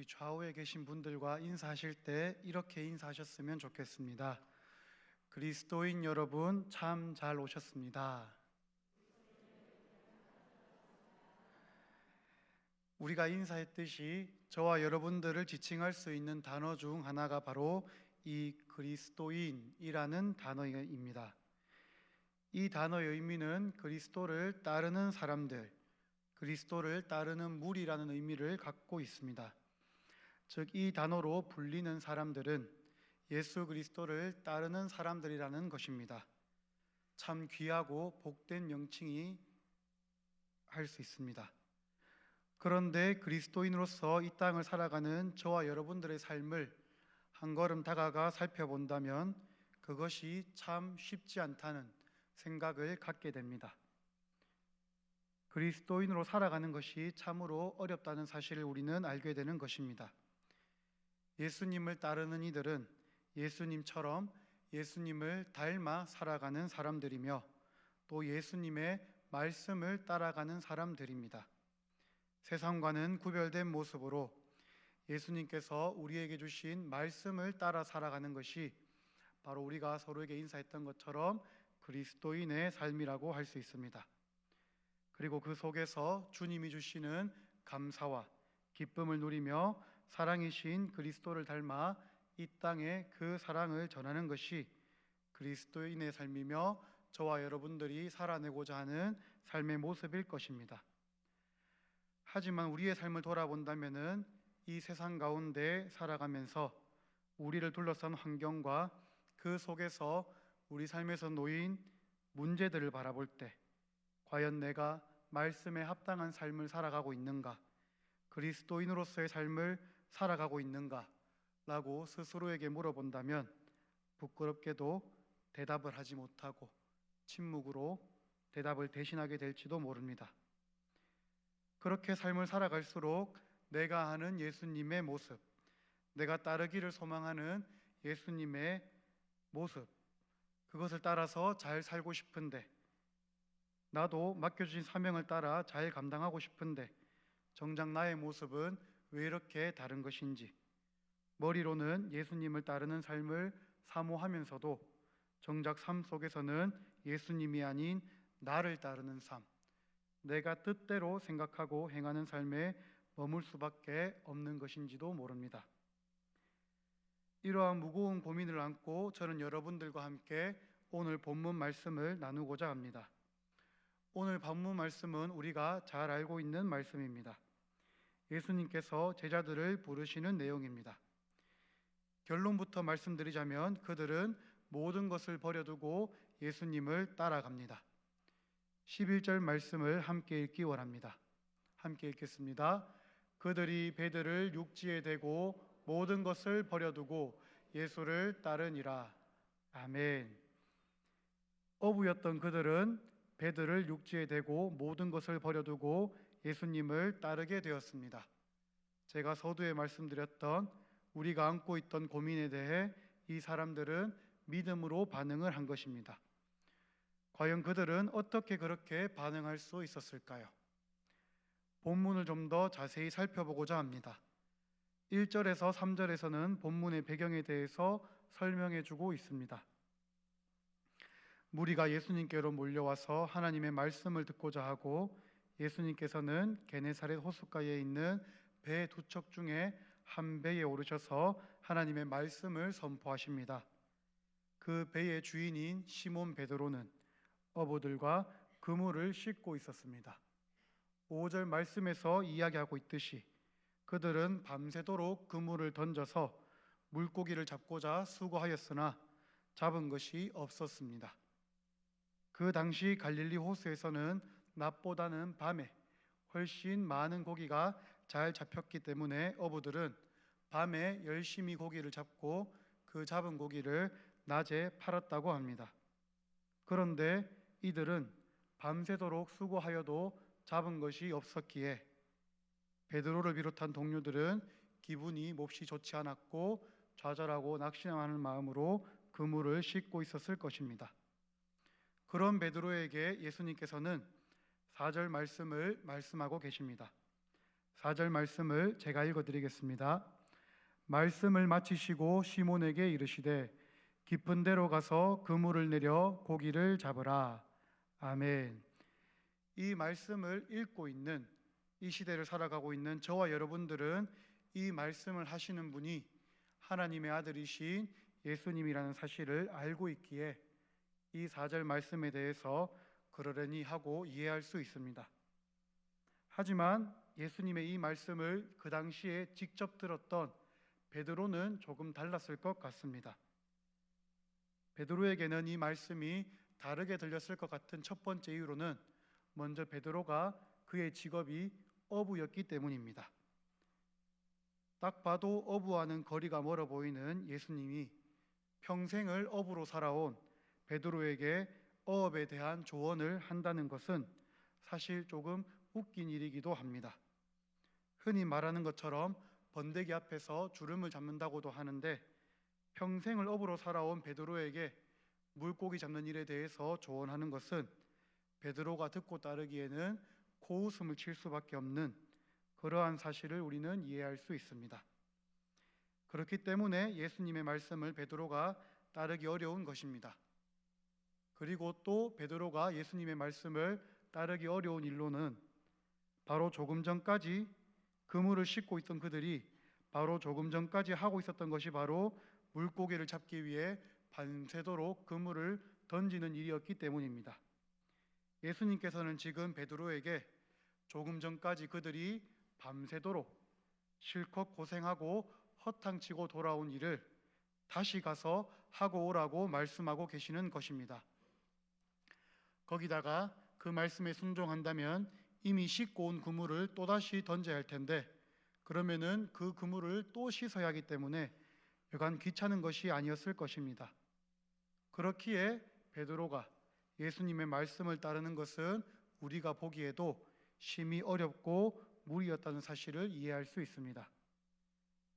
우리 좌우에 계신 분들과 인사하실 때 이렇게 인사하셨으면 좋겠습니다. 그리스도인 여러분, 참 잘 오셨습니다. 우리가 인사했듯이 저와 여러분들을 지칭할 수 있는 단어 중 하나가 바로 이 그리스도인이라는 단어입니다. 이 단어의 의미는 그리스도를 따르는 사람들, 그리스도를 따르는 무리라는 의미를 갖고 있습니다. 즉, 이 단어로 불리는 사람들은 예수 그리스도를 따르는 사람들이라는 것입니다. 참 귀하고 복된 명칭이 할 수 있습니다. 그런데 그리스도인으로서 이 땅을 살아가는 저와 여러분들의 삶을 한 걸음 다가가 살펴본다면 그것이 참 쉽지 않다는 생각을 갖게 됩니다. 그리스도인으로 살아가는 것이 참으로 어렵다는 사실을 우리는 알게 되는 것입니다. 예수님을 따르는 이들은 예수님처럼 예수님을 닮아 살아가는 사람들이며 또 예수님의 말씀을 따라가는 사람들입니다. 세상과는 구별된 모습으로 예수님께서 우리에게 주신 말씀을 따라 살아가는 것이 바로 우리가 서로에게 인사했던 것처럼 그리스도인의 삶이라고 할 수 있습니다. 그리고 그 속에서 주님이 주시는 감사와 기쁨을 누리며 사랑이신 그리스도를 닮아 이 땅에 그 사랑을 전하는 것이 그리스도인의 삶이며 저와 여러분들이 살아내고자 하는 삶의 모습일 것입니다. 하지만 우리의 삶을 돌아본다면은 이 세상 가운데 살아가면서 우리를 둘러싼 환경과 그 속에서 우리 삶에서 놓인 문제들을 바라볼 때 과연 내가 말씀에 합당한 삶을 살아가고 있는가? 그리스도인으로서의 삶을 살아가고 있는가? 라고 스스로에게 물어본다면 부끄럽게도 대답을 하지 못하고 침묵으로 대답을 대신하게 될지도 모릅니다. 그렇게 삶을 살아갈수록 내가 아는 예수님의 모습, 내가 따르기를 소망하는 예수님의 모습, 그것을 따라서 잘 살고 싶은데, 나도 맡겨주신 사명을 따라 잘 감당하고 싶은데 정작 나의 모습은 왜 이렇게 다른 것인지, 머리로는 예수님을 따르는 삶을 사모하면서도 정작 삶 속에서는 예수님이 아닌 나를 따르는 삶, 내가 뜻대로 생각하고 행하는 삶에 머물 수밖에 없는 것인지도 모릅니다. 이러한 무거운 고민을 안고 저는 여러분들과 함께 오늘 본문 말씀을 나누고자 합니다. 오늘 본문 말씀은 우리가 잘 알고 있는 말씀입니다. 예수님께서 제자들을 부르시는 내용입니다. 결론부터 말씀드리자면 그들은 모든 것을 버려두고 예수님을 따라갑니다. 11절 말씀을 함께 읽기 원합니다. 함께 읽겠습니다. 그들이 배들을 육지에 대고 모든 것을 버려두고 예수를 따르니라. 아멘. 어부였던 그들은 배들을 육지에 대고 모든 것을 버려두고 예수님을 따르게 되었습니다. 제가 서두에 말씀드렸던 우리가 안고 있던 고민에 대해 이 사람들은 믿음으로 반응을 한 것입니다. 과연 그들은 어떻게 그렇게 반응할 수 있었을까요? 본문을 좀 더 자세히 살펴보고자 합니다. 1절에서 3절에서는 본문의 배경에 대해서 설명해 주고 있습니다. 무리가 예수님께로 몰려와서 하나님의 말씀을 듣고자 하고 예수님께서는 게네사렛 호숫가에 있는 배 두 척 중에 한 배에 오르셔서 하나님의 말씀을 선포하십니다. 그 배의 주인인 시몬 베드로는 어부들과 그물을 싣고 있었습니다. 5절 말씀에서 이야기하고 있듯이 그들은 밤새도록 그물을 던져서 물고기를 잡고자 수고하였으나 잡은 것이 없었습니다. 그 당시 갈릴리 호수에서는 낮보다는 밤에 훨씬 많은 고기가 잘 잡혔기 때문에 어부들은 밤에 열심히 고기를 잡고 그 잡은 고기를 낮에 팔았다고 합니다. 그런데 이들은 밤새도록 수고하여도 잡은 것이 없었기에 베드로를 비롯한 동료들은 기분이 몹시 좋지 않았고 좌절하고 낙심하는 마음으로 그물을 싣고 있었을 것입니다. 그런 베드로에게 예수님께서는 4절 말씀을 말씀하고 계십니다. 4절 말씀을 제가 읽어드리겠습니다. 말씀을 마치시고 시몬에게 이르시되 깊은 데로 가서 그물을 내려 고기를 잡으라. 아멘. 이 말씀을 읽고 있는, 이 시대를 살아가고 있는 저와 여러분들은 이 말씀을 하시는 분이 하나님의 아들이신 예수님이라는 사실을 알고 있기에 이 4절 말씀에 대해서 그러려니 하고 이해할 수 있습니다. 하지만 예수님의 이 말씀을 그 당시에 직접 들었던 베드로는 조금 달랐을 것 같습니다. 베드로에게는 이 말씀이 다르게 들렸을 것 같은 첫 번째 이유로는 먼저 베드로가 그의 직업이 어부였기 때문입니다. 딱 봐도 어부와는 거리가 멀어 보이는 예수님이 평생을 어부로 살아온 베드로에게 어업에 대한 조언을 한다는 것은 사실 조금 웃긴 일이기도 합니다. 흔히 말하는 것처럼 번데기 앞에서 주름을 잡는다고도 하는데 평생을 어부로 살아온 베드로에게 물고기 잡는 일에 대해서 조언하는 것은 베드로가 듣고 따르기에는 코웃음을 칠 수밖에 없는 그러한 사실을 우리는 이해할 수 있습니다. 그렇기 때문에 예수님의 말씀을 베드로가 따르기 어려운 것입니다. 그리고 또 베드로가 예수님의 말씀을 따르기 어려운 일로는 바로 조금 전까지 그물을 싣고 있던 그들이 바로 조금 전까지 하고 있었던 것이 바로 물고기를 잡기 위해 밤새도록 그물을 던지는 일이었기 때문입니다. 예수님께서는 지금 베드로에게 조금 전까지 그들이 밤새도록 실컷 고생하고 허탕치고 돌아온 일을 다시 가서 하고 오라고 말씀하고 계시는 것입니다. 거기다가 그 말씀에 순종한다면 이미 씻고 온 그물을 또다시 던져야 할 텐데 그러면은 그 그물을 또 씻어야 하기 때문에 여간 귀찮은 것이 아니었을 것입니다. 그렇기에 베드로가 예수님의 말씀을 따르는 것은 우리가 보기에도 심히 어렵고 무리였다는 사실을 이해할 수 있습니다.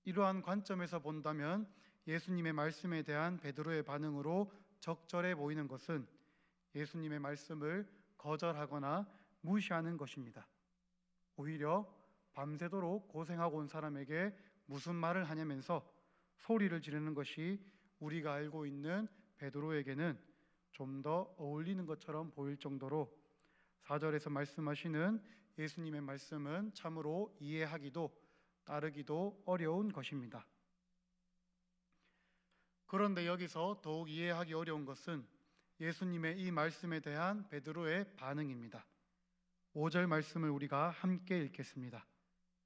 이러한 관점에서 본다면 예수님의 말씀에 대한 베드로의 반응으로 적절해 보이는 것은 예수님의 말씀을 거절하거나 무시하는 것입니다. 오히려 밤새도록 고생하고 온 사람에게 무슨 말을 하냐면서 소리를 지르는 것이 우리가 알고 있는 베드로에게는 좀 더 어울리는 것처럼 보일 정도로 4절에서 말씀하시는 예수님의 말씀은 참으로 이해하기도 따르기도 어려운 것입니다. 그런데 여기서 더욱 이해하기 어려운 것은 예수님의 이 말씀에 대한 베드로의 반응입니다. 5절 말씀을 우리가 함께 읽겠습니다.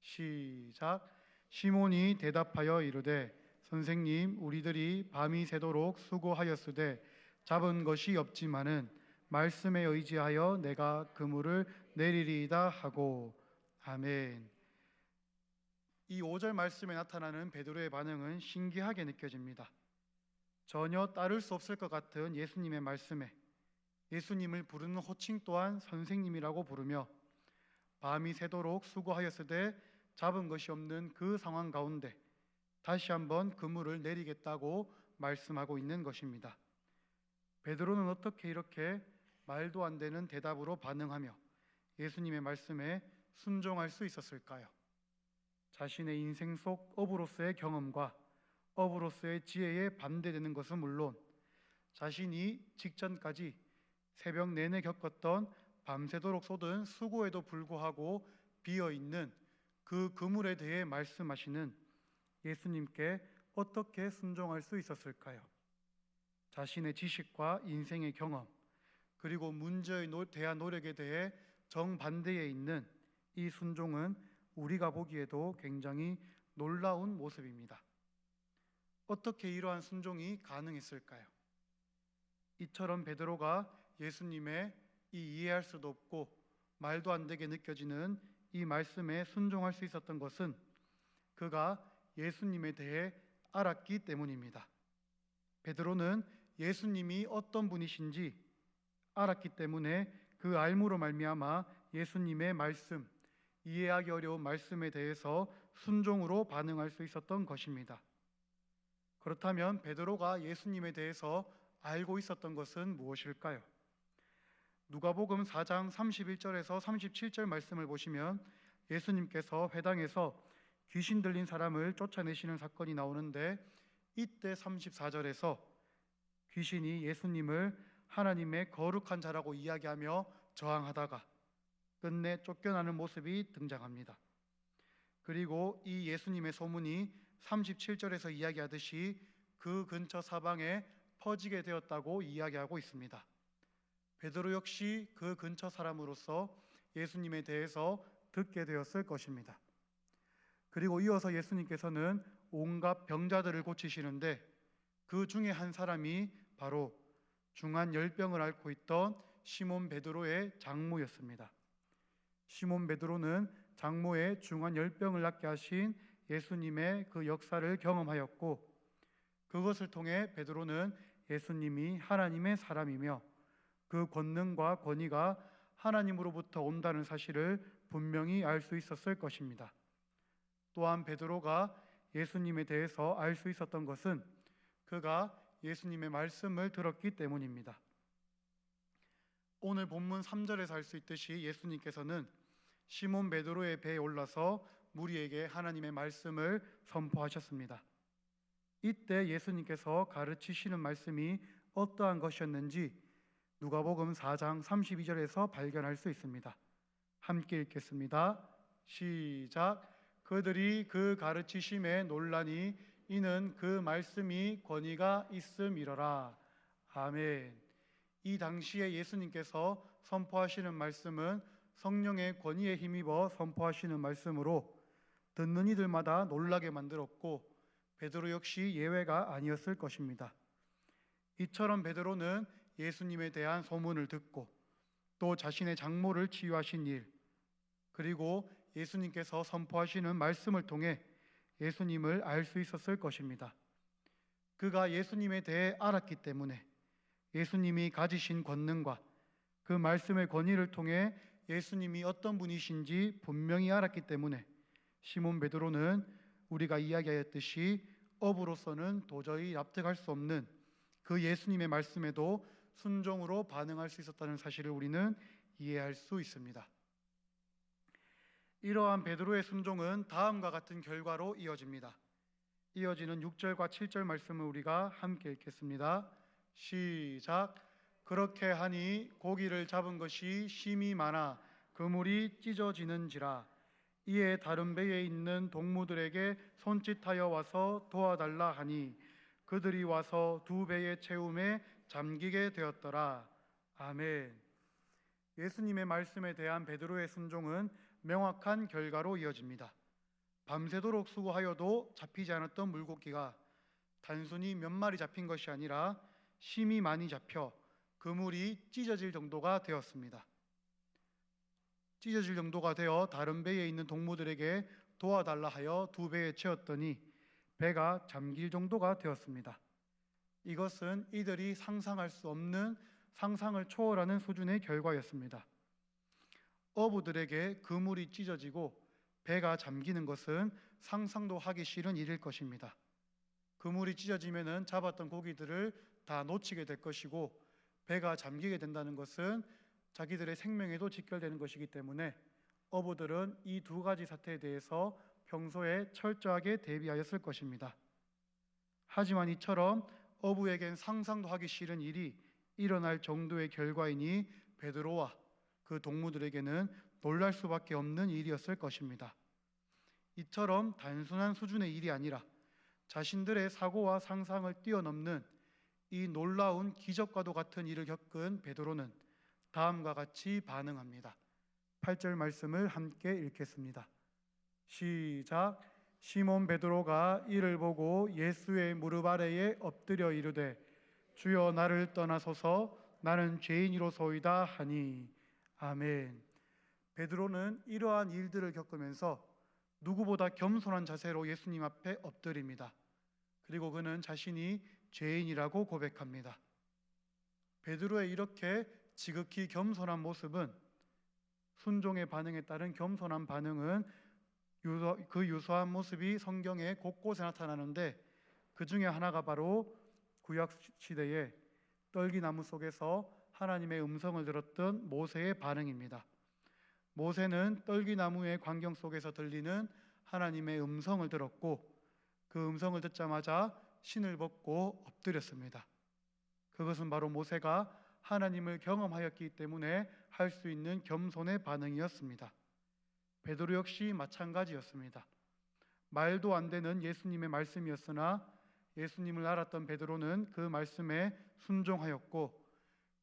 시작. 시몬이 대답하여 이르되 선생님, 우리들이 밤이 새도록 수고하였으되 잡은 것이 없지만은 말씀에 의지하여 내가 그물을 내리리이다 하고. 아멘. 이 5절 말씀에 나타나는 베드로의 반응은 신기하게 느껴집니다. 전혀 따를 수 없을 것 같은 예수님의 말씀에 예수님을 부르는 호칭 또한 선생님이라고 부르며 밤이 새도록 수고하였으되 잡은 것이 없는 그 상황 가운데 다시 한번 그물을 내리겠다고 말씀하고 있는 것입니다. 베드로는 어떻게 이렇게 말도 안 되는 대답으로 반응하며 예수님의 말씀에 순종할 수 있었을까요? 자신의 인생 속 어부로서의 경험과 어부로서의 지혜에 반대되는 것은 물론 자신이 직전까지 새벽 내내 겪었던 밤새도록 쏟은 수고에도 불구하고 비어있는 그 그물에 대해 말씀하시는 예수님께 어떻게 순종할 수 있었을까요? 자신의 지식과 인생의 경험 그리고 문제에 대한 노력에 대해 정반대에 있는 이 순종은 우리가 보기에도 굉장히 놀라운 모습입니다. 어떻게 이러한 순종이 가능했을까요? 이처럼 베드로가 예수님의 이 이해할 수도 없고 말도 안 되게 느껴지는 이 말씀에 순종할 수 있었던 것은 그가 예수님에 대해 알았기 때문입니다. 베드로는 예수님이 어떤 분이신지 알았기 때문에 그 알므로 말미암아 예수님의 말씀, 이해하기 어려운 말씀에 대해서 순종으로 반응할 수 있었던 것입니다. 그렇다면 베드로가 예수님에 대해서 알고 있었던 것은 무엇일까요? 누가복음 4장 31절에서 37절 말씀을 보시면 예수님께서 회당에서 귀신 들린 사람을 쫓아내시는 사건이 나오는데, 이때 34절에서 귀신이 예수님을 하나님의 거룩한 자라고 이야기하며 저항하다가 끝내 쫓겨나는 모습이 등장합니다. 그리고 이 예수님의 소문이 37절에서 이야기하듯이 그 근처 사방에 퍼지게 되었다고 이야기하고 있습니다. 베드로 역시 그 근처 사람으로서 예수님에 대해서 듣게 되었을 것입니다. 그리고 이어서 예수님께서는 온갖 병자들을 고치시는데, 그 중에 한 사람이 바로 중한 열병을 앓고 있던 시몬 베드로의 장모였습니다. 시몬 베드로는 장모의 중한 열병을 낫게 하신 예수님의 그 역사를 경험하였고, 그것을 통해 베드로는 예수님이 하나님의 사람이며 그 권능과 권위가 하나님으로부터 온다는 사실을 분명히 알 수 있었을 것입니다. 또한 베드로가 예수님에 대해서 알 수 있었던 것은 그가 예수님의 말씀을 들었기 때문입니다. 오늘 본문 3절에서 알 수 있듯이 예수님께서는 시몬 베드로의 배에 올라서 무리에게 하나님의 말씀을 선포하셨습니다. 이때 예수님께서 가르치시는 말씀이 어떠한 것이었는지 누가복음 4장 32절에서 발견할 수 있습니다. 함께 읽겠습니다. 시작. 그들이 그 가르치심에 놀라니 이는 그 말씀이 권위가 있음이러라. 아멘. 이 당시에 예수님께서 선포하시는 말씀은 성령의 권위에 힘입어 선포하시는 말씀으로 듣는 이들마다 놀라게 만들었고, 베드로 역시 예외가 아니었을 것입니다. 이처럼 베드로는 예수님에 대한 소문을 듣고 또 자신의 장모를 치유하신 일, 그리고 예수님께서 선포하시는 말씀을 통해 예수님을 알 수 있었을 것입니다. 그가 예수님에 대해 알았기 때문에 예수님이 가지신 권능과 그 말씀의 권위를 통해 예수님이 어떤 분이신지 분명히 알았기 때문에 시몬 베드로는 우리가 이야기하였듯이 업으로서는 도저히 납득할 수 없는 그 예수님의 말씀에도 순종으로 반응할 수 있었다는 사실을 우리는 이해할 수 있습니다. 이러한 베드로의 순종은 다음과 같은 결과로 이어집니다. 이어지는 6절과 7절 말씀을 우리가 함께 읽겠습니다. 시작. 그렇게 하니 고기를 잡은 것이 심히 많아 그물이 찢어지는지라. 이에 다른 배에 있는 동무들에게 손짓하여 와서 도와달라 하니 그들이 와서 두 배의 채움에 잠기게 되었더라. 아멘. 예수님의 말씀에 대한 베드로의 순종은 명확한 결과로 이어집니다. 밤새도록 수고하여도 잡히지 않았던 물고기가 단순히 몇 마리 잡힌 것이 아니라 심히 많이 잡혀 그물이 찢어질 정도가 되었습니다. 찢어질 정도가 되어 다른 배에 있는 동무들에게 도와달라 하여 두 배에 채웠더니 배가 잠길 정도가 되었습니다. 이것은 이들이 상상할 수 없는, 상상을 초월하는 수준의 결과였습니다. 어부들에게 그물이 찢어지고 배가 잠기는 것은 상상도 하기 싫은 일일 것입니다. 그물이 찢어지면 잡았던 고기들을 다 놓치게 될 것이고, 배가 잠기게 된다는 것은 자기들의 생명에도 직결되는 것이기 때문에 어부들은 이 두 가지 사태에 대해서 평소에 철저하게 대비하였을 것입니다. 하지만 이처럼 어부에겐 상상도 하기 싫은 일이 일어날 정도의 결과이니 베드로와 그 동무들에게는 놀랄 수밖에 없는 일이었을 것입니다. 이처럼 단순한 수준의 일이 아니라 자신들의 사고와 상상을 뛰어넘는 이 놀라운 기적과도 같은 일을 겪은 베드로는 다음과 같이 반응합니다. 8절 말씀을 함께 읽겠습니다. 시작. 시몬 베드로가 이를 보고 예수의 무릎 아래에 엎드려 이르되 주여 나를 떠나소서 나는 죄인이로소이다 하니. 아멘. 베드로는 이러한 일들을 겪으면서 누구보다 겸손한 자세로 예수님 앞에 엎드립니다. 그리고 그는 자신이 죄인이라고 고백합니다. 베드로의 이렇게 지극히 겸손한 모습은, 순종의 반응에 따른 겸손한 반응은 그 유사한 모습이 성경에 곳곳에 나타나는데, 그 중에 하나가 바로 구약 시대에 떨기나무 속에서 하나님의 음성을 들었던 모세의 반응입니다. 모세는 떨기나무의 광경 속에서 들리는 하나님의 음성을 들었고 그 음성을 듣자마자 신을 벗고 엎드렸습니다. 그것은 바로 모세가 하나님을 경험하였기 때문에 할 수 있는 겸손의 반응이었습니다. 베드로 역시 마찬가지였습니다. 말도 안 되는 예수님의 말씀이었으나 예수님을 알았던 베드로는 그 말씀에 순종하였고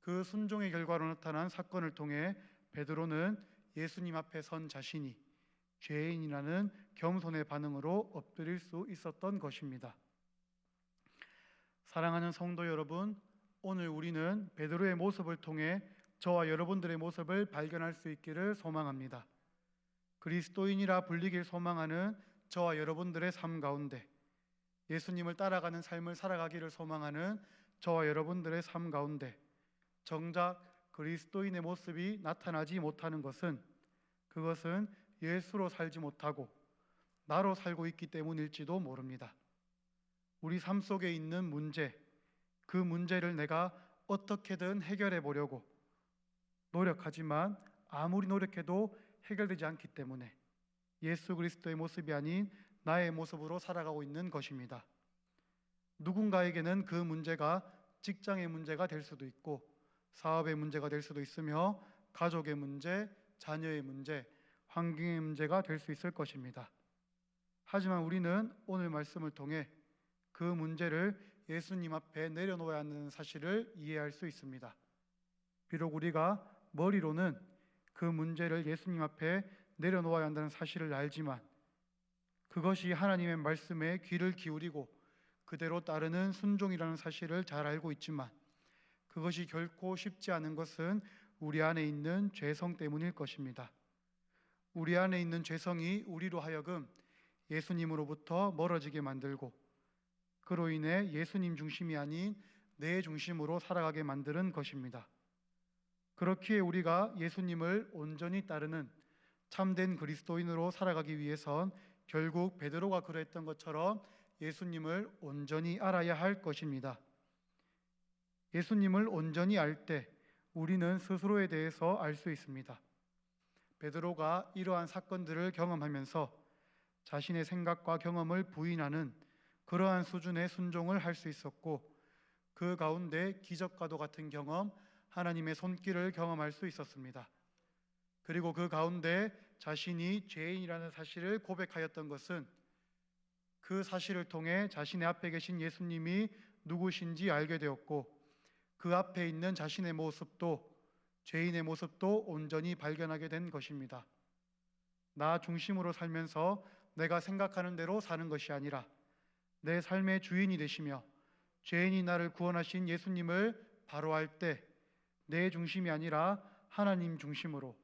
그 순종의 결과로 나타난 사건을 통해 베드로는 예수님 앞에 선 자신이 죄인이라는 겸손의 반응으로 엎드릴 수 있었던 것입니다. 사랑하는 성도 여러분, 오늘 우리는 베드로의 모습을 통해 저와 여러분들의 모습을 발견할 수 있기를 소망합니다. 그리스도인이라 불리길 소망하는 저와 여러분들의 삶 가운데, 예수님을 따라가는 삶을 살아가기를 소망하는 저와 여러분들의 삶 가운데 정작 그리스도인의 모습이 나타나지 못하는 것은 그것은 예수로 살지 못하고 나로 살고 있기 때문일지도 모릅니다. 우리 삶 속에 있는 문제, 그 문제를 내가 어떻게든 해결해 보려고 노력하지만 아무리 노력해도 해결되지 않기 때문에 예수 그리스도의 모습이 아닌 나의 모습으로 살아가고 있는 것입니다. 누군가에게는 그 문제가 직장의 문제가 될 수도 있고 사업의 문제가 될 수도 있으며 가족의 문제, 자녀의 문제, 환경의 문제가 될 수 있을 것입니다. 하지만 우리는 오늘 말씀을 통해 그 문제를 예수님 앞에 내려놓아야 하는 사실을 이해할 수 있습니다. 비록 우리가 머리로는 그 문제를 예수님 앞에 내려놓아야 한다는 사실을 알지만 그것이 하나님의 말씀에 귀를 기울이고 그대로 따르는 순종이라는 사실을 잘 알고 있지만 그것이 결코 쉽지 않은 것은 우리 안에 있는 죄성 때문일 것입니다. 우리 안에 있는 죄성이 우리로 하여금 예수님으로부터 멀어지게 만들고 그로 인해 예수님 중심이 아닌 내 중심으로 살아가게 만드는 것입니다. 그렇기에 우리가 예수님을 온전히 따르는 참된 그리스도인으로 살아가기 위해선 결국 베드로가 그랬던 것처럼 예수님을 온전히 알아야 할 것입니다. 예수님을 온전히 알 때 우리는 스스로에 대해서 알 수 있습니다. 베드로가 이러한 사건들을 경험하면서 자신의 생각과 경험을 부인하는 그러한 수준의 순종을 할 수 있었고 그 가운데 기적과도 같은 경험, 하나님의 손길을 경험할 수 있었습니다. 그리고 그 가운데 자신이 죄인이라는 사실을 고백하였던 것은 그 사실을 통해 자신의 앞에 계신 예수님이 누구신지 알게 되었고 그 앞에 있는 자신의 모습도 죄인의 모습도 온전히 발견하게 된 것입니다. 나 중심으로 살면서 내가 생각하는 대로 사는 것이 아니라 내 삶의 주인이 되시며 죄인이 나를 구원하신 예수님을 바로 알 때 내 중심이 아니라 하나님 중심으로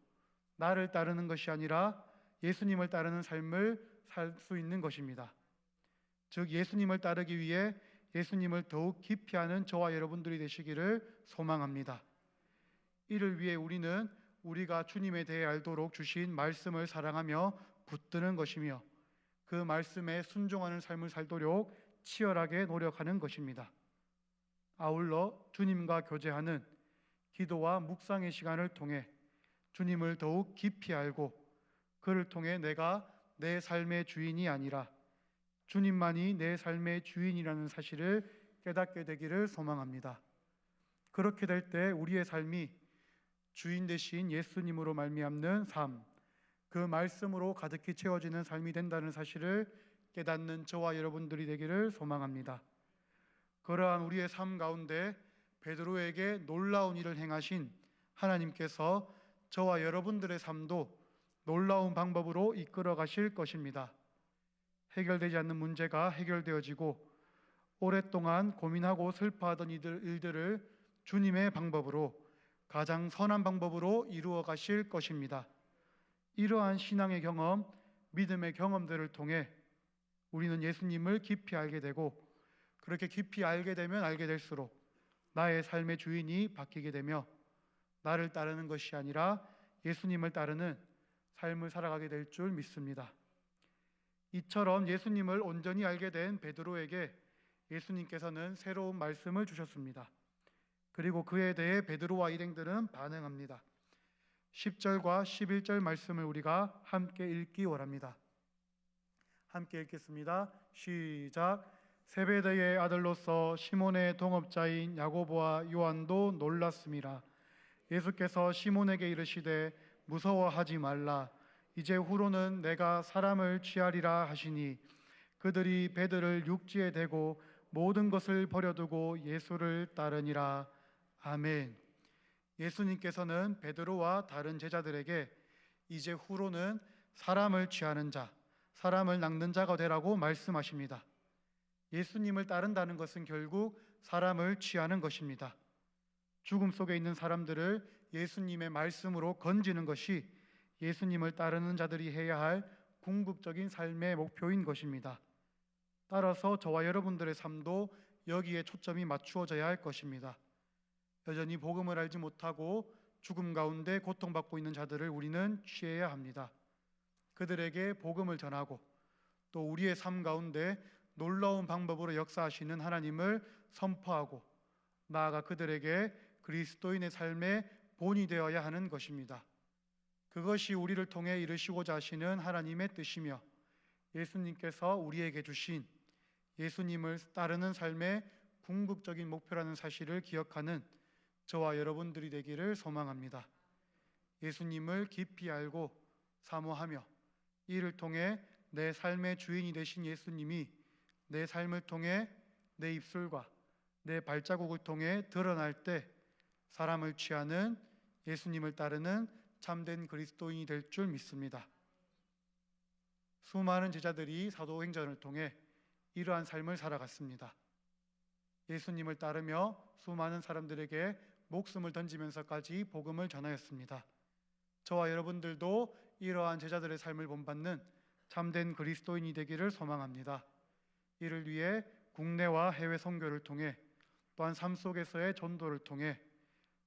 나를 따르는 것이 아니라 예수님을 따르는 삶을 살 수 있는 것입니다. 즉 예수님을 따르기 위해 예수님을 더욱 깊이 아는 저와 여러분들이 되시기를 소망합니다. 이를 위해 우리는 우리가 주님에 대해 알도록 주신 말씀을 사랑하며 붙드는 것이며 그 말씀에 순종하는 삶을 살도록 치열하게 노력하는 것입니다. 아울러 주님과 교제하는 기도와 묵상의 시간을 통해 주님을 더욱 깊이 알고 그를 통해 내가 내 삶의 주인이 아니라 주님만이 내 삶의 주인이라는 사실을 깨닫게 되기를 소망합니다. 그렇게 될 때 우리의 삶이 주인 되신 예수님으로 말미암는 삶, 그 말씀으로 가득히 채워지는 삶이 된다는 사실을 깨닫는 저와 여러분들이 되기를 소망합니다. 그러한 우리의 삶 가운데 베드로에게 놀라운 일을 행하신 하나님께서 저와 여러분들의 삶도 놀라운 방법으로 이끌어 가실 것입니다. 해결되지 않는 문제가 해결되어지고 오랫동안 고민하고 슬퍼하던 일들을 주님의 방법으로 가장 선한 방법으로 이루어 가실 것입니다. 이러한 신앙의 경험, 믿음의 경험들을 통해 우리는 예수님을 깊이 알게 되고 그렇게 깊이 알게 되면 알게 될수록 나의 삶의 주인이 바뀌게 되며 나를 따르는 것이 아니라 예수님을 따르는 삶을 살아가게 될 줄 믿습니다. 이처럼 예수님을 온전히 알게 된 베드로에게 예수님께서는 새로운 말씀을 주셨습니다. 그리고 그에 대해 베드로와 일행들은 반응합니다. 10절과 11절 말씀을 우리가 함께 읽기 원합니다. 함께 읽겠습니다. 시작. 세베대의 아들로서 시몬의 동업자인 야고보와 요한도 놀랐음이라. 예수께서 시몬에게 이르시되 무서워하지 말라. 이제 후로는 내가 사람을 취하리라 하시니 그들이 배들을 육지에 대고 모든 것을 버려두고 예수를 따르니라. 아멘. 예수님께서는 베드로와 다른 제자들에게 이제 후로는 사람을 취하는 자, 사람을 낚는 자가 되라고 말씀하십니다. 예수님을 따른다는 것은 결국 사람을 취하는 것입니다. 죽음 속에 있는 사람들을 예수님의 말씀으로 건지는 것이 예수님을 따르는 자들이 해야 할 궁극적인 삶의 목표인 것입니다. 따라서 저와 여러분들의 삶도 여기에 초점이 맞추어져야 할 것입니다. 여전히 복음을 알지 못하고 죽음 가운데 고통받고 있는 자들을 우리는 취해야 합니다. 그들에게 복음을 전하고 또 우리의 삶 가운데 놀라운 방법으로 역사하시는 하나님을 선포하고 나아가 그들에게 그리스도인의 삶의 본이 되어야 하는 것입니다. 그것이 우리를 통해 이루시고자 하시는 하나님의 뜻이며 예수님께서 우리에게 주신 예수님을 따르는 삶의 궁극적인 목표라는 사실을 기억하는 저와 여러분들이 되기를 소망합니다. 예수님을 깊이 알고 사모하며 이를 통해 내 삶의 주인이 되신 예수님이 내 삶을 통해 내 입술과 내 발자국을 통해 드러날 때 사람을 취하는 예수님을 따르는 참된 그리스도인이 될 줄 믿습니다. 수많은 제자들이 사도행전을 통해 이러한 삶을 살아갔습니다. 예수님을 따르며 수많은 사람들에게 목숨을 던지면서까지 복음을 전하였습니다. 저와 여러분들도 이러한 제자들의 삶을 본받는 참된 그리스도인이 되기를 소망합니다. 이를 위해 국내와 해외 선교를 통해 또한 삶 속에서의 전도를 통해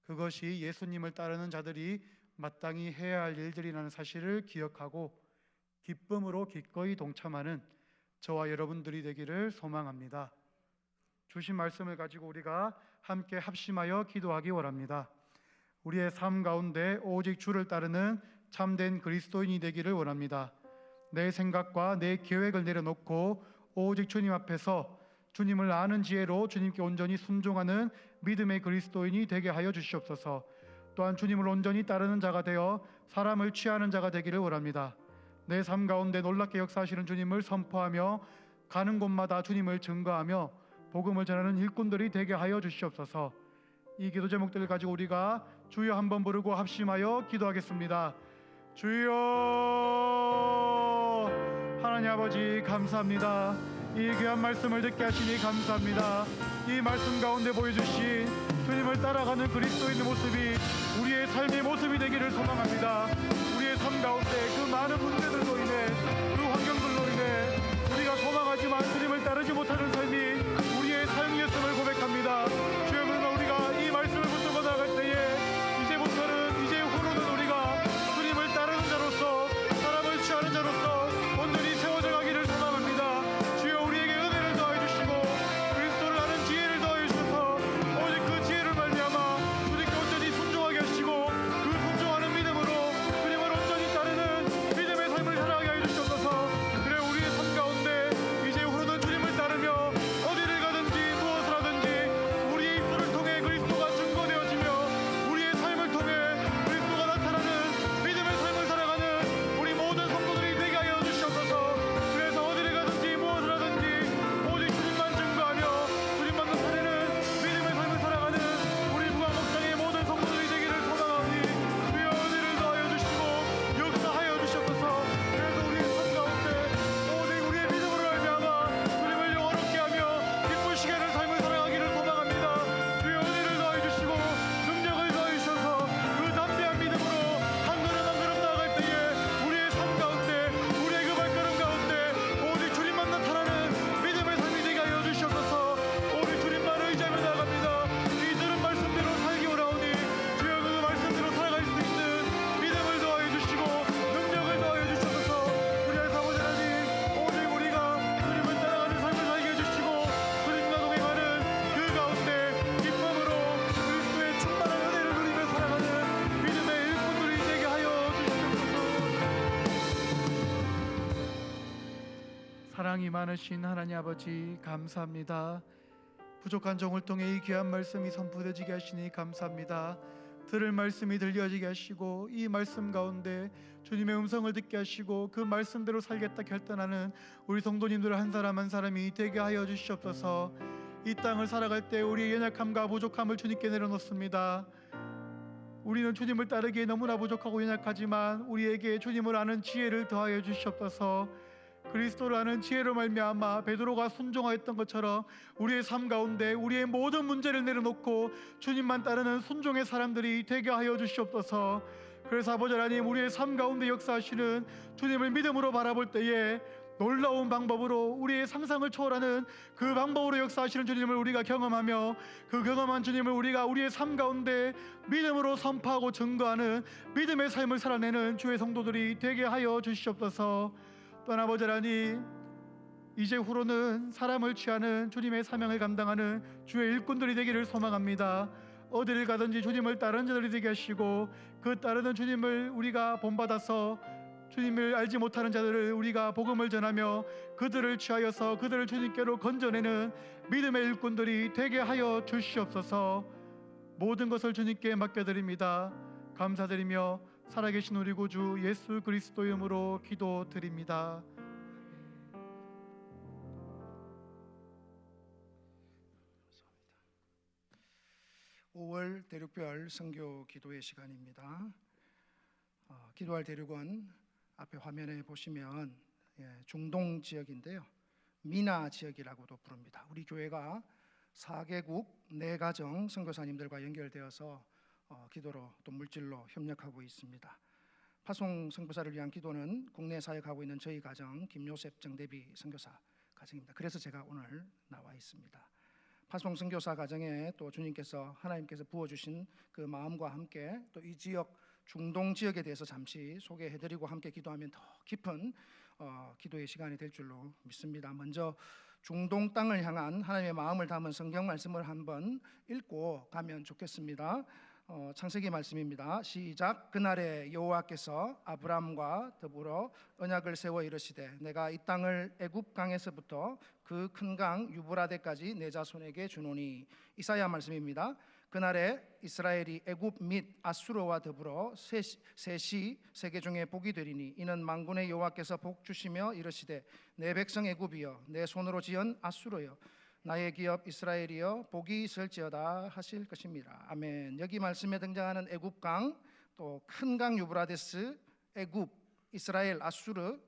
그것이 예수님을 따르는 자들이 마땅히 해야 할 일들이라는 사실을 기억하고 기쁨으로 기꺼이 동참하는 저와 여러분들이 되기를 소망합니다. 주신 말씀을 가지고 우리가 함께 합심하여 기도하기 원합니다. 우리의 삶 가운데 오직 주를 따르는 참된 그리스도인이 되기를 원합니다. 내 생각과 내 계획을 내려놓고 오직 주님 앞에서 주님을 아는 지혜로 주님께 온전히 순종하는 믿음의 그리스도인이 되게 하여 주시옵소서. 또한 주님을 온전히 따르는 자가 되어 사람을 취하는 자가 되기를 원합니다. 내 삶 가운데 놀랍게 역사하시는 주님을 선포하며 가는 곳마다 주님을 증거하며 복음을 전하는 일꾼들이 되게 하여 주시옵소서. 이 기도 제목들을 가지고 우리가 주여 한번 부르고 합심하여 기도하겠습니다. 주여, 하나님 아버지 감사합니다. 이 귀한 말씀을 듣게 하시니 감사합니다. 이 말씀 가운데 보여주신 주님을 따라가는 그리스도인의 모습이 우리의 삶의 모습이 되기를 소망합니다. 우리의 삶 가운데 그 많은 문제들로 인해 그 환경들로 인해 우리가 소망하지만 주님을 따르지 못하는 삶이 우리의 삶이었음을 고백합니다. 주여, 그러나 우리가 이 말씀을 붙들고 나갈 때에 이제 후로는 우리가 주님을 따르는 자로서 사람을 취하는 자로서 온전히 세워져 가기를 소망합니다. 주여, 우리에게 은혜를 더하여 주시고 그리스도를 아는 지혜를 더하여 주셔서 오직 그 지혜를 말미암아 주님께 온전히 순종하게 하시고 그 순종하는 믿음으로 사랑이 많으신 하나님 아버지 감사합니다. 부족한 종을 통해 이 귀한 말씀이 선포되지게 하시니 감사합니다. 들을 말씀이 들려지게 하시고 이 말씀 가운데 주님의 음성을 듣게 하시고 그 말씀대로 살겠다 결단하는 우리 성도님들 한 사람 한 사람이 되게 하여 주시옵소서. 이 땅을 살아갈 때 우리의 연약함과 부족함을 주님께 내려놓습니다. 우리는 주님을 따르기에 너무나 부족하고 연약하지만 우리에게 주님을 아는 지혜를 더하여 주시옵소서. 그리스도를 아는 지혜로 말미암아 베드로가 순종하였던 것처럼 우리의 삶 가운데 우리의 모든 문제를 내려놓고 주님만 따르는 순종의 사람들이 되게 하여 주시옵소서. 그래서 아버지 하나님, 우리의 삶 가운데 역사하시는 주님을 믿음으로 바라볼 때에 놀라운 방법으로 우리의 상상을 초월하는 그 방법으로 역사하시는 주님을 우리가 경험하며 그 경험한 주님을 우리가 우리의 삶 가운데 믿음으로 선포하고 증거하는 믿음의 삶을 살아내는 주의 성도들이 되게 하여 주시옵소서. 또한 아버지 하나님, 이제 후로는 사람을 취하는 주님의 사명을 감당하는 주의 일꾼들이 되기를 소망합니다. 어디를 가든지 주님을 따르는 자들이 되게 하시고 그 따르는 주님을 우리가 본받아서 주님을 알지 못하는 자들을 우리가 복음을 전하며 그들을 취하여서 그들을 주님께로 건져내는 믿음의 일꾼들이 되게 하여 주시옵소서. 모든 것을 주님께 맡겨드립니다. 감사드리며 살아계신 우리 구주 예수 그리스도의 이름으로 기도드립니다. 5월 대륙별 선교 기도의 시간입니다. 기도할 대륙은 앞에 화면에 보시면 중동 지역인데요, 미나 지역이라고도 부릅니다. 우리 교회가 4개국 4가정 선교사님들과 연결되어서 기도로 또 물질로 협력하고 있습니다. 파송 선교사를 위한 기도는 국내 사역하고 있는 저희 가정 김요셉 정대비 선교사 가정입니다. 그래서 제가 오늘 나와 있습니다. 파송 선교사 가정에 또 주님께서 하나님께서 부어주신 그 마음과 함께 또 이 지역 중동 지역에 대해서 잠시 소개해드리고 함께 기도하면 더 깊은 기도의 시간이 될 줄로 믿습니다. 먼저 중동 땅을 향한 하나님의 마음을 담은 성경 말씀을 한번 읽고 가면 좋겠습니다. 창세기 말씀입니다. 시작. 그날에 여호와께서 아브람과 더불어 언약을 세워 이르시되 내가 이 땅을 애굽 강에서부터 그 큰 강 유브라데까지 내 자손에게 주노니. 이사야 말씀입니다. 그날에 이스라엘이 애굽 및 아수르와 더불어 셋이 세계 중에 복이 되리니 이는 만군의 여호와께서 복 주시며 이르시되 내 백성 애굽이여 내 손으로 지은 아수르여 나의 기업 이스라엘이여 복이 있을지어다 하실 것입니다. 아멘. 여기 말씀에 등장하는 애굽강, 또 큰 강 유브라데스, 애굽, 이스라엘, 아수르,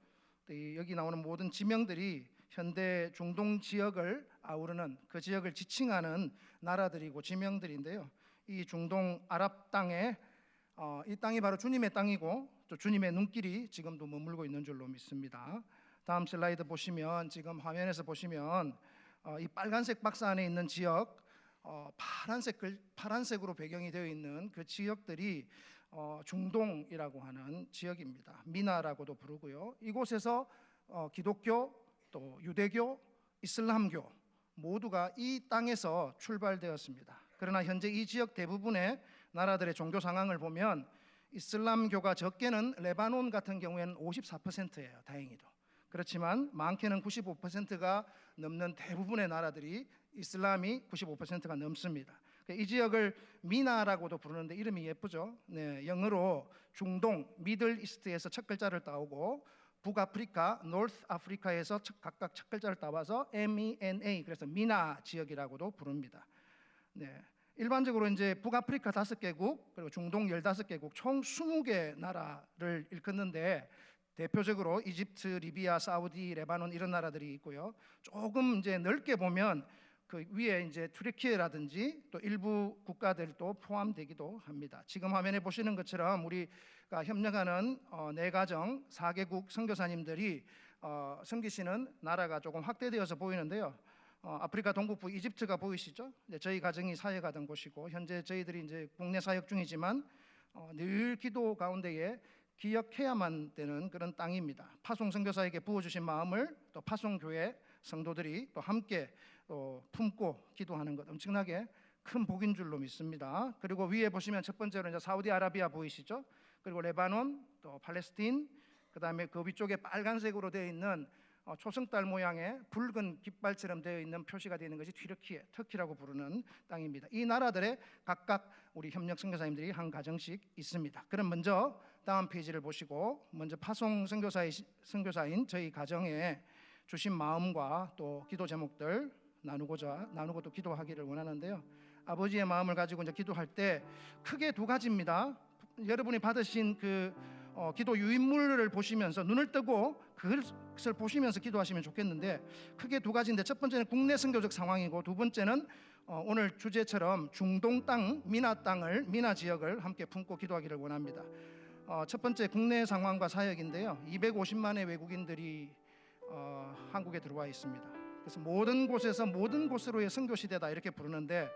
여기 나오는 모든 지명들이 현대 중동 지역을 아우르는, 그 지역을 지칭하는 나라들이고 지명들인데요, 이 중동 아랍 땅에 이 땅이 바로 주님의 땅이고 또 주님의 눈길이 지금도 머물고 있는 줄로 믿습니다. 다음 슬라이드 보시면, 지금 화면에서 보시면 이 빨간색 박스 안에 있는 지역, 파란색으로 배경이 되어 있는 그 지역들이 중동이라고 하는 지역입니다. 미나라고도 부르고요. 이곳에서 기독교, 또 유대교, 이슬람교 모두가 이 땅에서 출발되었습니다. 그러나 현재 이 지역 대부분의 나라들의 종교 상황을 보면 이슬람교가 적게는 레바논 같은 경우에는 54%예요. 다행히도. 그렇지만 많게는 95%가 넘는 대부분의 나라들이 이슬람이 95%가 넘습니다. 이 지역을 미나라고도 부르는데 이름이 예쁘죠. 네, 영어로 중동, 미들 이스트에서 첫 글자를 따오고 북아프리카, 노스 아프리카에서 각각 첫 글자를 따와서 MENA, 그래서 미나 지역이라고도 부릅니다. 네, 일반적으로 이제 북아프리카 5개국 그리고 중동 15개국 총 20개 나라를 일컫는데 대표적으로 이집트, 리비아, 사우디, 레바논 이런 나라들이 있고요. 조금 이제 넓게 보면 그 위에 이제 튀르키예라든지 또 일부 국가들도 포함되기도 합니다. 지금 화면에 보시는 것처럼 우리가 협력하는 4가정 4개국 선교사님들이 섬기시는 나라가 조금 확대되어서 보이는데요. 아프리카 동북부 이집트가 보이시죠? 저희 가정이 사역하던 곳이고 현재 저희들이 이제 국내 사역 중이지만 늘 기도 가운데에 기억해야만 되는 그런 땅입니다. 파송 선교사에게 부어주신 마음을 또 파송교회 성도들이 또 함께 품고 기도하는 것 엄청나게 큰 복인 줄로 믿습니다. 그리고 위에 보시면 첫 번째로 이제 사우디아라비아 보이시죠? 그리고 레바논, 또 팔레스틴, 그다음에 그 위쪽에 빨간색으로 되어 있는 초승달 모양의 붉은 깃발처럼 되어 있는 표시가 되어 있는 것이 튀르키예, 터키라고 부르는 땅입니다. 이 나라들의 각각 우리 협력 선교사님들이 한 가정씩 있습니다. 그럼 먼저 다음 페이지를 보시고 먼저 파송 선교사인 저희 가정에 주신 마음과 또 기도 제목들 나누고 또 기도하기를 원하는데요. 아버지의 마음을 가지고 이제 기도할 때 크게 두 가지입니다. 여러분이 받으신 그 기도 유인물을 보시면서 눈을 뜨고 그것을 보시면서 기도하시면 좋겠는데 크게 두 가지인데, 첫 번째는 국내 선교적 상황이고 두 번째는 오늘 주제처럼 중동 땅, 미나 지역을 함께 품고 기도하기를 원합니다. 첫 번째 국내 상황과 사역인데요. 250만의 외국인들이 한국에 들어와 있습니다. 그래서 모든 곳에서 모든 곳으로의 선교 시대다 이렇게 부르는데,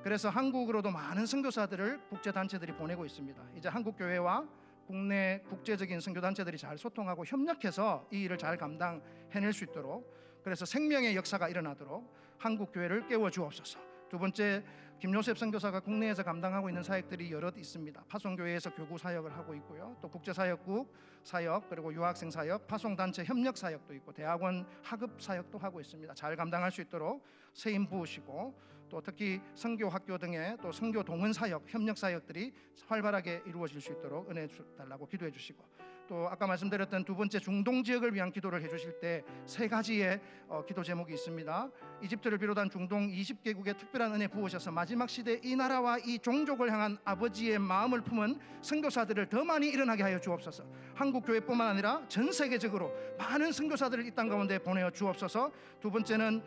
그래서 한국으로도 많은 선교사들을 국제 단체들이 보내고 있습니다. 이제 한국 교회와 국내 국제적인 선교 단체들이 잘 소통하고 협력해서 이 일을 잘 감당해낼 수 있도록, 그래서 생명의 역사가 일어나도록 한국 교회를 깨워 주옵소서. 두 번째, 김요셉 선교사가 국내에서 감당하고 있는 사역들이 여럿 있습니다. 파송교회에서 교구 사역을 하고 있고요. 또 국제사역국 사역, 그리고 유학생 사역, 파송단체 협력 사역도 있고 대학원 학업 사역도 하고 있습니다. 잘 감당할 수 있도록 세임 부으시고, 또 특히 선교학교 등의 또 선교 동원 사역, 협력 사역들이 활발하게 이루어질 수 있도록 은혜 달라고 기도해 주시고, 또 아까 말씀드렸던 두 번째 중동 지역을 위한 기도를 해주실 때 세 가지의 기도 제목이 있습니다. 이집트를 비롯한 중동 20개국에 특별한 은혜 부으셔서 마지막 시대 이 나라와 이 종족을 향한 아버지의 마음을 품은 선교사들을 더 많이 일어나게 하여 주옵소서. 한국 교회뿐만 아니라 전 세계적으로 많은 선교사들을 이 땅 가운데 보내어 주옵소서. 두 번째는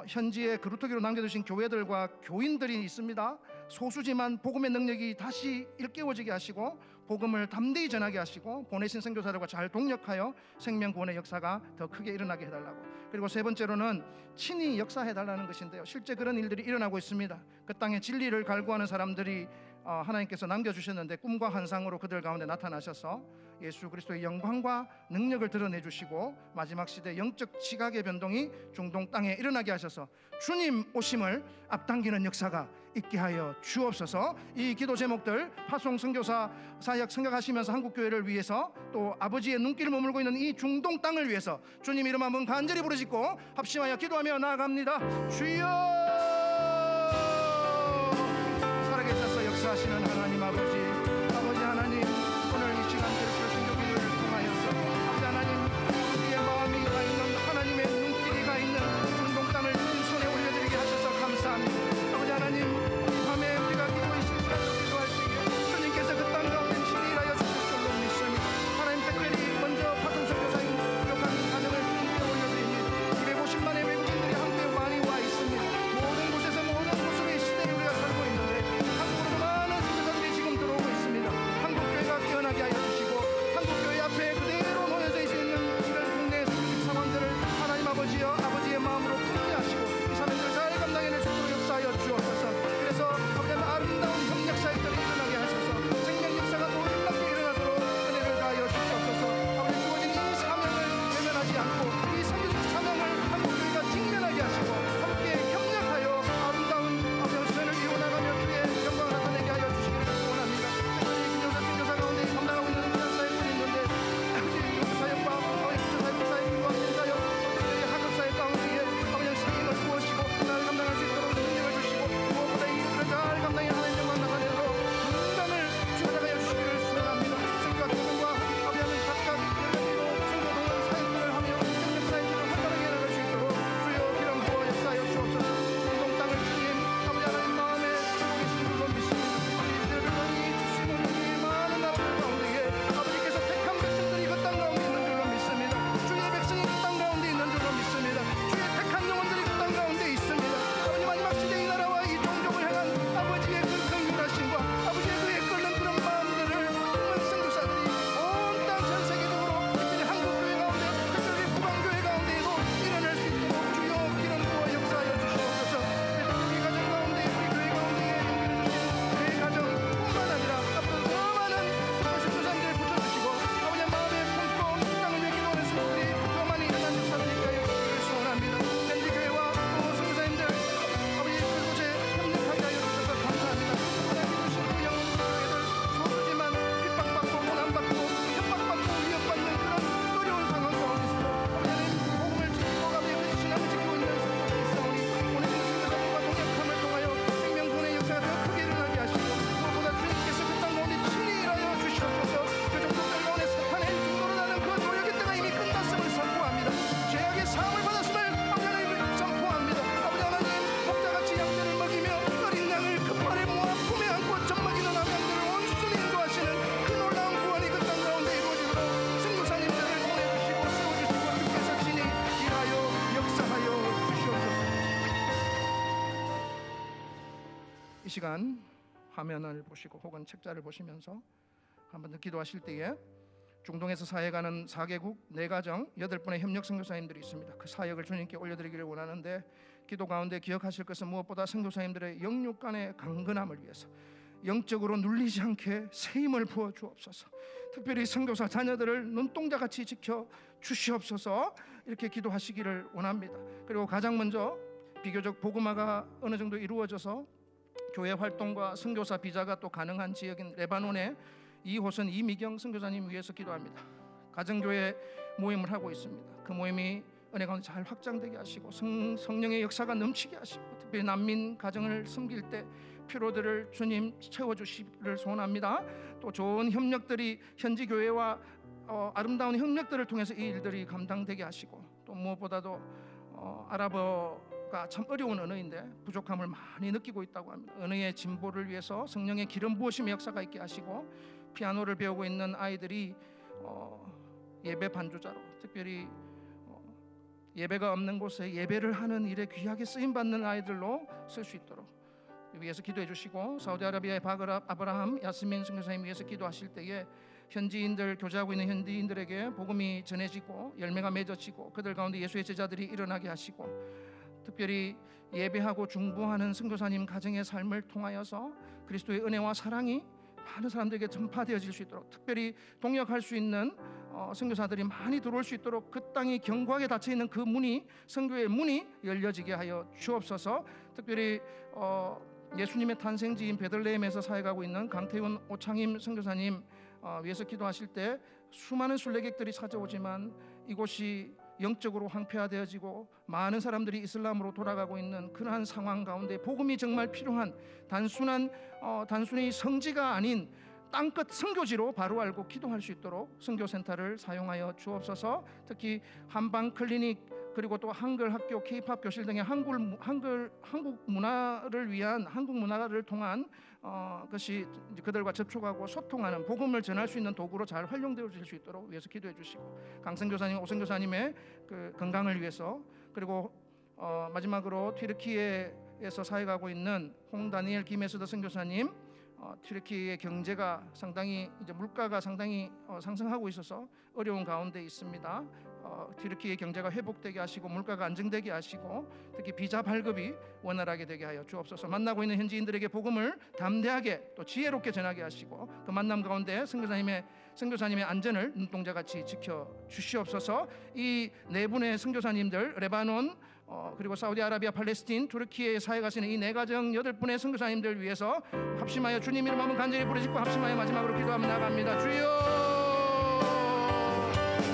현지에 그루터기로 남겨두신 교회들과 교인들이 있습니다. 소수지만 복음의 능력이 다시 일깨워지게 하시고 복음을 담대히 전하게 하시고 보내신 선교사들과 잘 동력하여 생명 구원의 역사가 더 크게 일어나게 해달라고. 그리고 세 번째로는 친히 역사해달라는 것인데요. 실제 그런 일들이 일어나고 있습니다. 그 땅에 진리를 갈구하는 사람들이 하나님께서 남겨주셨는데 꿈과 환상으로 그들 가운데 나타나셔서 예수 그리스도의 영광과 능력을 드러내주시고 마지막 시대 영적 지각의 변동이 중동 땅에 일어나게 하셔서 주님 오심을 앞당기는 역사가 있게 하여 주옵소서. 이 기도 제목들 파송 선교사 사역 생각하시면서 한국교회를 위해서 또 아버지의 눈길을 머물고 있는 이 중동 땅을 위해서 주님 이름 한번 간절히 부르짖고 합심하여 기도하며 나아갑니다. 주여, 살아계셔서 역사하시는 하나님 아버지 하나님, 오늘 이 시간 드릴 선교 기도를 통하여서 아버지 하나님, 우리의 마음이 가 있는 하나님의 눈길이 가 있는 중동 땅을 주님 손에 올려드리게 하셔서 감사합니다. 아버지 하나님, 이 밤에 우리가 기도할 때에 주님께서 그 땅 가운데 친히 일하여 주실 줄로 믿습니다. 하나님, 특별히 먼저 파송 선교사인 부족한 가정을 주님께 올려드립니다. 250만의 외국인들이 한국에 많이 와 있습니다. 시간 화면을 보시고 혹은 책자를 보시면서 한번 더 기도하실 때에 중동에서 사역하는 4개국 4가정 8분의 협력 선교사님들이 있습니다. 그 사역을 주님께 올려드리기를 원하는데, 기도 가운데 기억하실 것은 무엇보다 선교사님들의 영육 간의 강건함을 위해서 영적으로 눌리지 않게 새 힘을 부어 주옵소서. 특별히 선교사 자녀들을 눈동자같이 지켜 주시옵소서. 이렇게 기도하시기를 원합니다. 그리고 가장 먼저 비교적 복음화가 어느 정도 이루어져서 교회 활동과 선교사 비자가 또 가능한 지역인 레바논의 이호선 이미경 선교사님 위해서 기도합니다. 가정교회 모임을 하고 있습니다. 그 모임이 은혜 가운데 잘 확장되게 하시고 성령의 역사가 넘치게 하시고, 특별히 난민 가정을 섬길 때 피로들을 주님 채워주시기를 소원합니다. 또 좋은 협력들이 현지 교회와 아름다운 협력들을 통해서 이 일들이 감당되게 하시고, 또 무엇보다도 아랍어가 참 어려운 언어인데 부족함을 많이 느끼고 있다고 합니다. 언어의 진보를 위해서 성령의 기름 부으심의 역사가 있게 하시고, 피아노를 배우고 있는 아이들이 예배 반주자로, 특별히 예배가 없는 곳에 예배를 하는 일에 귀하게 쓰임받는 아이들로 쓸 수 있도록 위해서 기도해 주시고, 사우디아라비아의 아브라함 야스민 선교사님 위해서 기도하실 때에 현지인들, 교제하고 있는 현지인들에게 복음이 전해지고 열매가 맺어지고 그들 가운데 예수의 제자들이 일어나게 하시고, 특별히 예배하고 중보하는 선교사님 가정의 삶을 통하여서 그리스도의 은혜와 사랑이 많은 사람들에게 전파되어질 수 있도록, 특별히 동역할 수 있는 선교사들이 많이 들어올 수 있도록 그 땅이 견고하게 닫혀있는 그 문이, 선교의 문이 열려지게 하여 주옵소서. 특별히 예수님의 탄생지인 베들레헴에서 사역하고 있는 강태훈 오창임 선교사님 위해서 기도하실 때 수많은 순례객들이 찾아오지만 이곳이 영적으로 황폐화되어지고 많은 사람들이 이슬람으로 돌아가고 있는 그러한 상황 가운데 복음이 정말 필요한 단순히 성지가 아닌 땅끝 선교지로 바로 알고 기도할 수 있도록 선교센터를 사용하여 주옵소서. 특히 한방 클리닉, 그리고 또 한글 학교, K-팝 교실 등의 한국 문화를 위한, 한국 문화를 통한 것이 그들과 접촉하고 소통하는, 복음을 전할 수 있는 도구로 잘 활용되어질 수 있도록 위해서 기도해 주시고, 강선교사님, 오선교사님의 그 건강을 위해서, 그리고 마지막으로 튀르키예에서 사역하고 있는 홍다니엘 김에스더 선교사님, 튀르키예의 경제가 상당히 이제 물가가 상당히 상승하고 있어서 어려운 가운데 있습니다. 튀르키예 경제가 회복되게 하시고 물가가 안정되게 하시고 특히 비자 발급이 원활하게 되게 하여 주옵소서. 만나고 있는 현지인들에게 복음을 담대하게 또 지혜롭게 전하게 하시고 그 만남 가운데 선교사님의 안전을 눈동자같이 지켜 주시옵소서. 이 네 분의 선교사님들, 레바논, 그리고 사우디아라비아, 팔레스틴, 투르키에 사역하시는 이 4가정 8분의 선교사님들 위해서 합심하여 주님 이름 한번 간절히 부르짖고 합심하여 마지막으로 기도하며 나갑니다. 주여,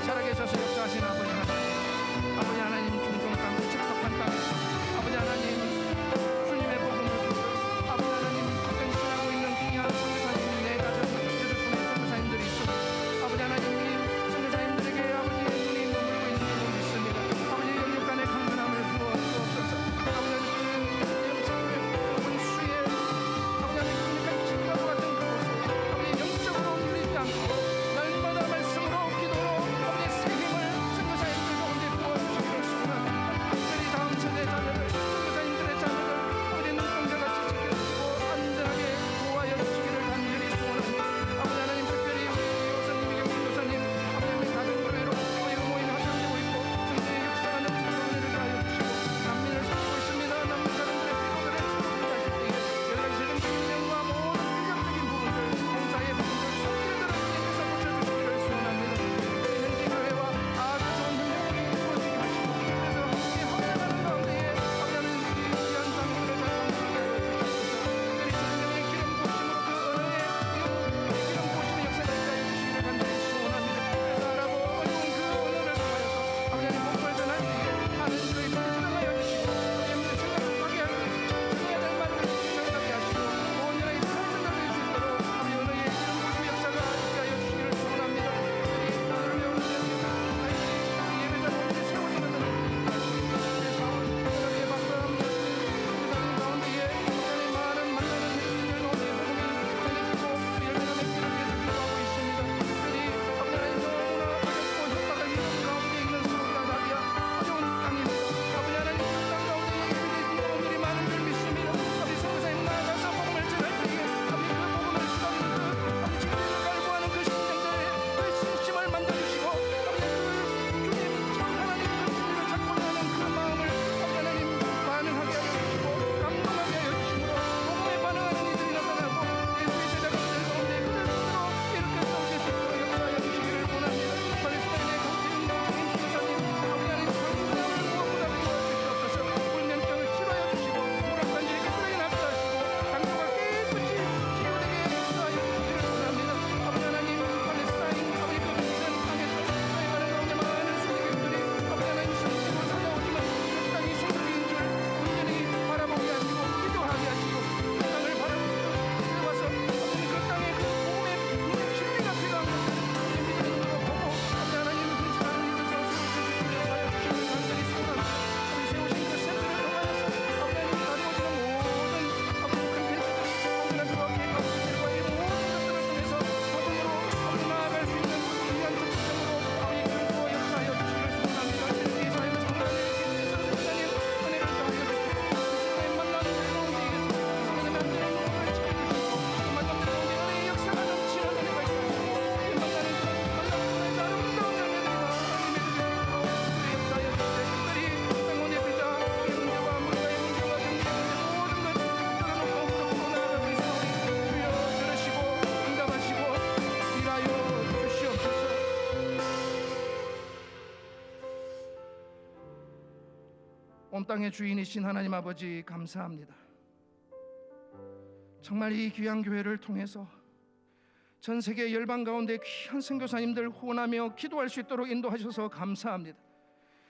살아계셔서 역사하신 아버지 하나님, 아버지 하나님, 중동 땅, 척박한 땅에서 아버지 하나님 주님의 복음을 듣고 아버지 하나님 변신하고 있는 귀한 선교사님 4가정 8분의 선교사님들이 있습니다. 아버지 하나님, 이 선교사님들에게 아버지의 눈이 머물고 있는 줄 믿습니다. 아버지 영육간의 강건함을 부어 주옵소서. 아버지 하나님, 원수의 아버지 하나님, 그러니까 직과도 같은 그곳에 아버지 영적으로 누리지 않고 온 땅의 주인이신 하나님 아버지 감사합니다. 정말 이 귀한 교회를 통해서 전 세계 열방 가운데 귀한 선교사님들 후원하며 기도할 수 있도록 인도하셔서 감사합니다.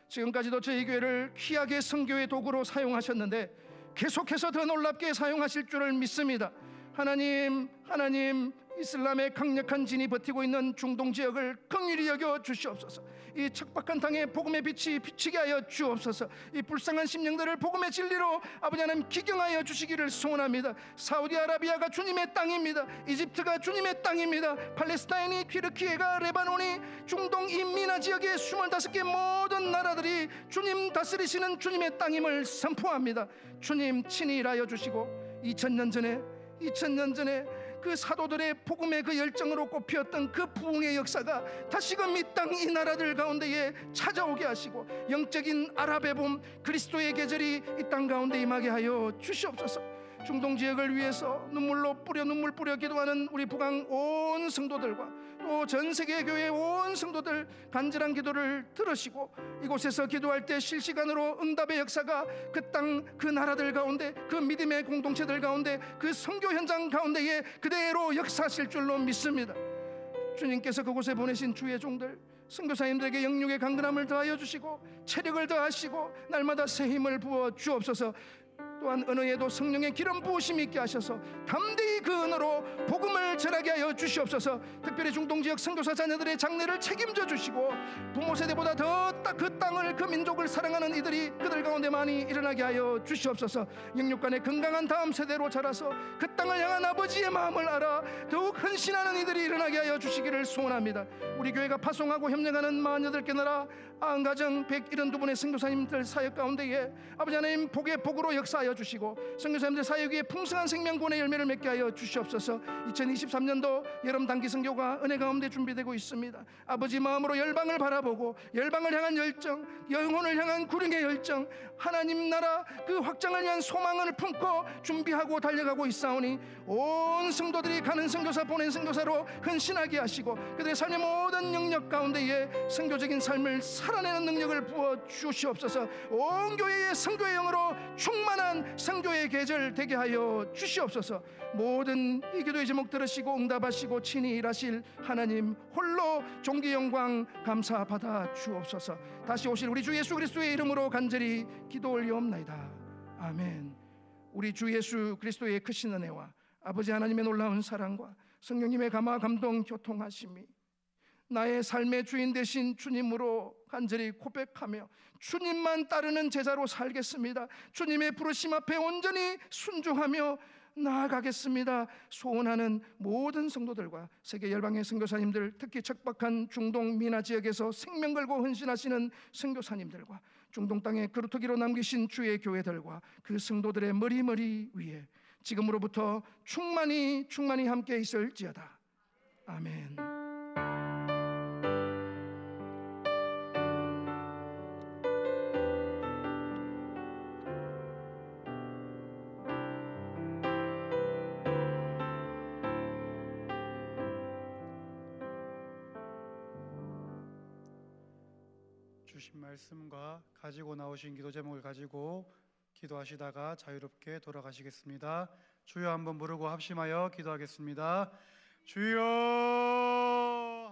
지금까지도 저희 교회를 귀하게 선교의 도구로 사용하셨는데 계속해서 더 놀랍게 사용하실 줄을 믿습니다. 하나님, 이슬람의 강력한 진이 버티고 있는 중동 지역을 긍휼히 여겨 주시옵소서. 이 척박한 땅에 복음의 빛이 비치게 하여 주옵소서. 이 불쌍한 심령들을 복음의 진리로 아버지 하나님 기경하여 주시기를 소원합니다. 사우디아라비아가 주님의 땅입니다. 이집트가 주님의 땅입니다. 팔레스타인이, 튀르키예가, 레바논이, 중동 인미나 지역의 25개 모든 나라들이 주님 다스리시는 주님의 땅임을 선포합니다. 주님 친히 일하여 주시고 2000년 전에 그 사도들의 복음의 그 열정으로 꼽혔던 그 부흥의 역사가 다시금 이 땅 이 나라들 가운데에 찾아오게 하시고 영적인 아랍의 봄 그리스도의 계절이 이 땅 가운데 임하게 하여 주시옵소서. 중동 지역을 위해서 눈물 뿌려 기도하는 우리 북한 온 성도들과 또 전 세계 교회 온 성도들 간절한 기도를 들으시고 이곳에서 기도할 때 실시간으로 응답의 역사가 그 땅 그 나라들 가운데 그 믿음의 공동체들 가운데 그 선교 현장 가운데에 그대로 역사하실 줄로 믿습니다. 주님께서 그곳에 보내신 주의 종들 선교사님들에게 영육의 강건함을 더하여 주시고 체력을 더하시고 날마다 새 힘을 부어 주옵소서. 또한 언어에도 성령의 기름 부으심이 있게 하셔서 담대히 그 언어로 복음을 전하게 하여 주시옵소서. 특별히 중동지역 선교사 자녀들의 장래를 책임져 주시고 부모 세대보다 더 그 땅을 그 민족을 사랑하는 이들이 그들 가운데 많이 일어나게 하여 주시옵소서. 영육간의 건강한 다음 세대로 자라서 그 땅을 향한 아버지의 마음을 알아 더욱 헌신하는 이들이 일어나게 하여 주시기를 소원합니다. 우리 교회가 파송하고 협력하는 40,000개 나라 90가정 172분의 선교사님들 사역 가운데에 아버지 하나님 복의 복으로 역사하여 주시고 선교사님들 사역 위에 풍성한 생명권의 열매를 맺게 하여 주시옵소서. 2023년도 여름 단기 선교가 은혜 가운데 준비되고 있습니다. 아버지 마음으로 열방을 바라보고 열방을 향한 열정, 영혼을 향한 구령의 열정, 하나님 나라 그 확장을 위한 소망을 품고 준비하고 달려가고 있사오니 온 성도들이 가는 선교사 보낸 선교사로 헌신하게 하시고 그들의 삶의 모든 영역 가운데에 선교적인 삶을 살아내는 능력을 부어 주시옵소서. 온 교회의 선교의 영으로 충만한 선교의 계절 되게 하여 주시옵소서. 모든 이 기도의 제목 들으시고 응답하시고 친히 일하실 하나님 홀로 존귀 영광 감사 받아 주옵소서. 다시 오실 우리 주 예수 그리스도의 이름으로 간절히 기도 올리옵나이다. 아멘. 우리 주 예수 그리스도의 크신 은혜와 아버지 하나님의 놀라운 사랑과 성령님의 감화 감동 교통하심이 나의 삶의 주인 되신 주님으로 간절히 고백하며 주님만 따르는 제자로 살겠습니다. 주님의 부르심 앞에 온전히 순종하며 나아가겠습니다. 소원하는 모든 성도들과 세계 열방의 선교사님들, 특히 척박한 중동 미나 지역에서 생명 걸고 헌신하시는 선교사님들과 중동 땅에 그루터기로 남기신 주의 교회들과 그 성도들의 머리 위에 지금으로부터 충만히 함께 있을지어다. 아멘. 주신 말씀과 가지고 나오신 기도 제목을 가지고 기도하시다가 자유롭게 돌아가시겠습니다. 주여 한번 부르고 합심하여 기도하겠습니다. 주여